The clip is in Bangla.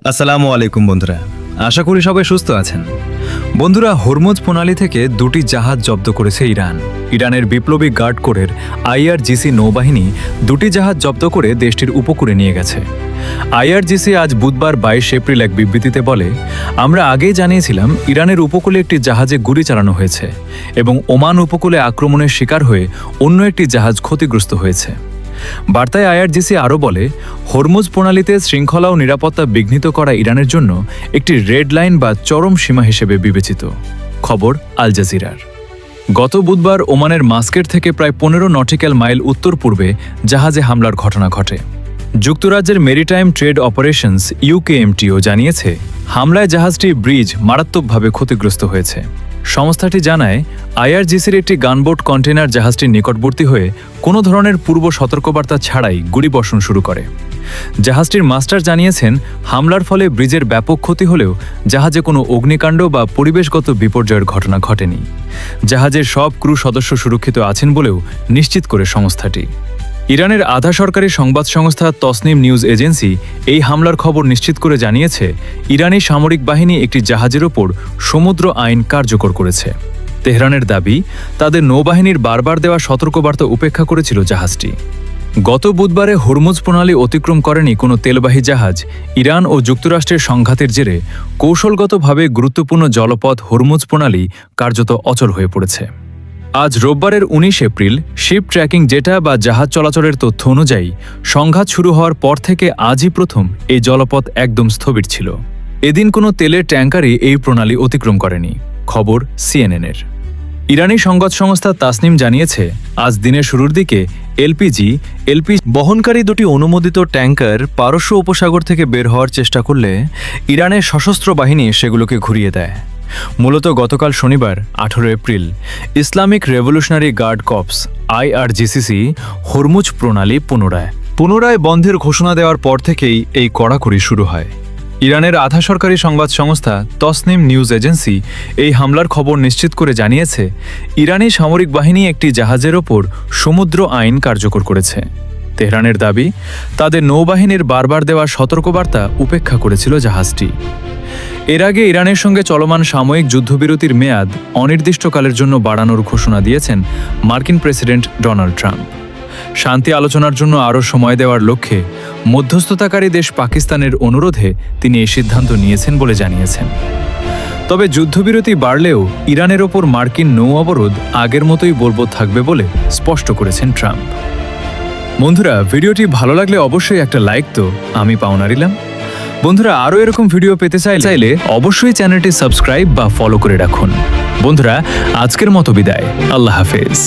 আসসালামু আলাইকুম বন্ধুরা, আশা করি সবাই সুস্থ আছেন। বন্ধুরা, হরমুজ প্রণালী থেকে দুটি জাহাজ জব্দ করেছে ইরান। ইরানের বিপ্লবী গার্ড কোরের আইআরজিসি নৌবাহিনী দুটি জাহাজ জব্দ করে দেশটির উপকূলে নিয়ে গেছে। আইআরজিসি আজ বুধবার 22 এপ্রিল এক বিবৃতিতে বলে, আমরা আগেই জানিয়েছিলাম ইরানের উপকূলে একটি জাহাজে গুলি চালানো হয়েছে এবং ওমান উপকূলে আক্রমণের শিকার হয়ে অন্য একটি জাহাজ ক্ষতিগ্রস্ত হয়েছে। বার্তায় আইআরজিসি আরও বলে, হরমুজ প্রণালীতে শৃঙ্খলা ও নিরাপত্তা বিঘ্নিত করা ইরানের জন্য একটি রেড লাইন বা চরম সীমা হিসেবে বিবেচিত। খবর আল জাজিরার। গত বুধবার ওমানের মাস্কেট থেকে প্রায় 15 নটিক্যাল মাইল উত্তর পূর্বে জাহাজে হামলার ঘটনা ঘটে। যুক্তরাজ্যের মেরিটাইম ট্রেড অপারেশনস ইউকেএমটিও জানিয়েছে, হামলায় জাহাজটি ব্রিজ মারাত্মকভাবে ক্ষতিগ্রস্ত হয়েছে। সংস্থাটি জানায়, আইআরজিসির একটি গানবোট কন্টেনার জাহাজটির নিকটবর্তী হয়ে কোনো ধরনের পূর্ব সতর্কবার্তা ছাড়াই গুলিবর্ষণ শুরু করে। জাহাজটির মাস্টার জানিয়েছেন, হামলার ফলে ব্রিজের ব্যাপক ক্ষতি হলেও জাহাজে কোনো অগ্নিকাণ্ড বা পরিবেশগত বিপর্যয়ের ঘটনা ঘটেনি। জাহাজের সব ক্রু সদস্য সুরক্ষিত আছেন বলেও নিশ্চিত করে সংস্থাটি। ইরানের আধা সরকারি সংবাদ সংস্থা তসনিম নিউজ এজেন্সি এই হামলার খবর নিশ্চিত করে জানিয়েছে, ইরানি সামরিক বাহিনী একটি জাহাজের ওপর সমুদ্র আইন কার্যকর করেছে। তেহরানের দাবি, তাদের নৌবাহিনীর বারবার দেওয়া সতর্কবার্তা উপেক্ষা করেছিল জাহাজটি। গত বুধবারে হরমুজ প্রণালী অতিক্রম করেনি কোনো তেলবাহী জাহাজ। ইরান ও যুক্তরাষ্ট্রের সংঘাতের জেরে কৌশলগতভাবে গুরুত্বপূর্ণ জলপথ হরমুজ প্রণালী কার্যত অচল হয়ে পড়েছে। আজ রোববারের 19 এপ্রিল শিপ ট্র্যাকিং ডেটা বা জাহাজ চলাচলের তথ্য অনুযায়ী সংঘাত শুরু হওয়ার পর থেকে আজই প্রথম এই জলপথ একদম স্থবির ছিল। এদিন কোনো তেলের ট্যাঙ্কারই এই প্রণালী অতিক্রম করেনি। খবর সিএনএনের। ইরানি সংবাদ সংস্থা তাসনিম জানিয়েছে, আজ দিনের শুরুর দিকে এলপিজি বহনকারী দুটি অনুমোদিত ট্যাঙ্কার পারস্য উপসাগর থেকে বের হওয়ার চেষ্টা করলে ইরানের সশস্ত্র বাহিনী সেগুলোকে ঘুরিয়ে দেয়। মূলত গতকাল শনিবার 18 April Islamic revolutionary guard corps IRGC Hormuz প্রণালী পুনরায় বন্ধের ঘোষণা দেওয়ার পর থেকেই এই কড়াকড়ি শুরু হয়। ইরানের আধা সরকারি সংবাদ সংস্থা তসনিম নিউজ এজেন্সি এই হামলার খবর নিশ্চিত করে জানিয়েছে, ইরানি সামরিক বাহিনী একটি জাহাজের ওপর সমুদ্র আইন কার্যকর করেছে। তেহরানের দাবি, তাদের নৌবাহিনীর বারবার দেওয়া সতর্কবার্তা উপেক্ষা করেছিল জাহাজটি। এর আগে ইরানের সঙ্গে চলমান সাময়িক যুদ্ধবিরতির মেয়াদ অনির্দিষ্টকালের জন্য বাড়ানোর ঘোষণা দিয়েছেন মার্কিন প্রেসিডেন্ট ডোনাল্ড ট্রাম্প। শান্তি আলোচনার জন্য আরও সময় দেওয়ার লক্ষ্যে মধ্যস্থতাকারী দেশ পাকিস্তানের অনুরোধে তিনি এই সিদ্ধান্ত নিয়েছেন বলে জানিয়েছেন। তবে যুদ্ধবিরতি বাড়লেও ইরানের ওপর মার্কিন নৌ অবরোধ আগের মতোই বলবৎ থাকবে বলে স্পষ্ট করেছেন ট্রাম্প। বন্ধুরা, ভিডিওটি ভালো লাগলে অবশ্যই একটা লাইক তো আমি পাওনা দিলাম। বন্ধুরা, আরও এরকম ভিডিও পেতে চাইলে অবশ্যই চ্যানেলটি সাবস্ক্রাইব বা ফলো করে রাখুন। বন্ধুরা, আজকের মতো বিদায়। আল্লাহ হাফেজ।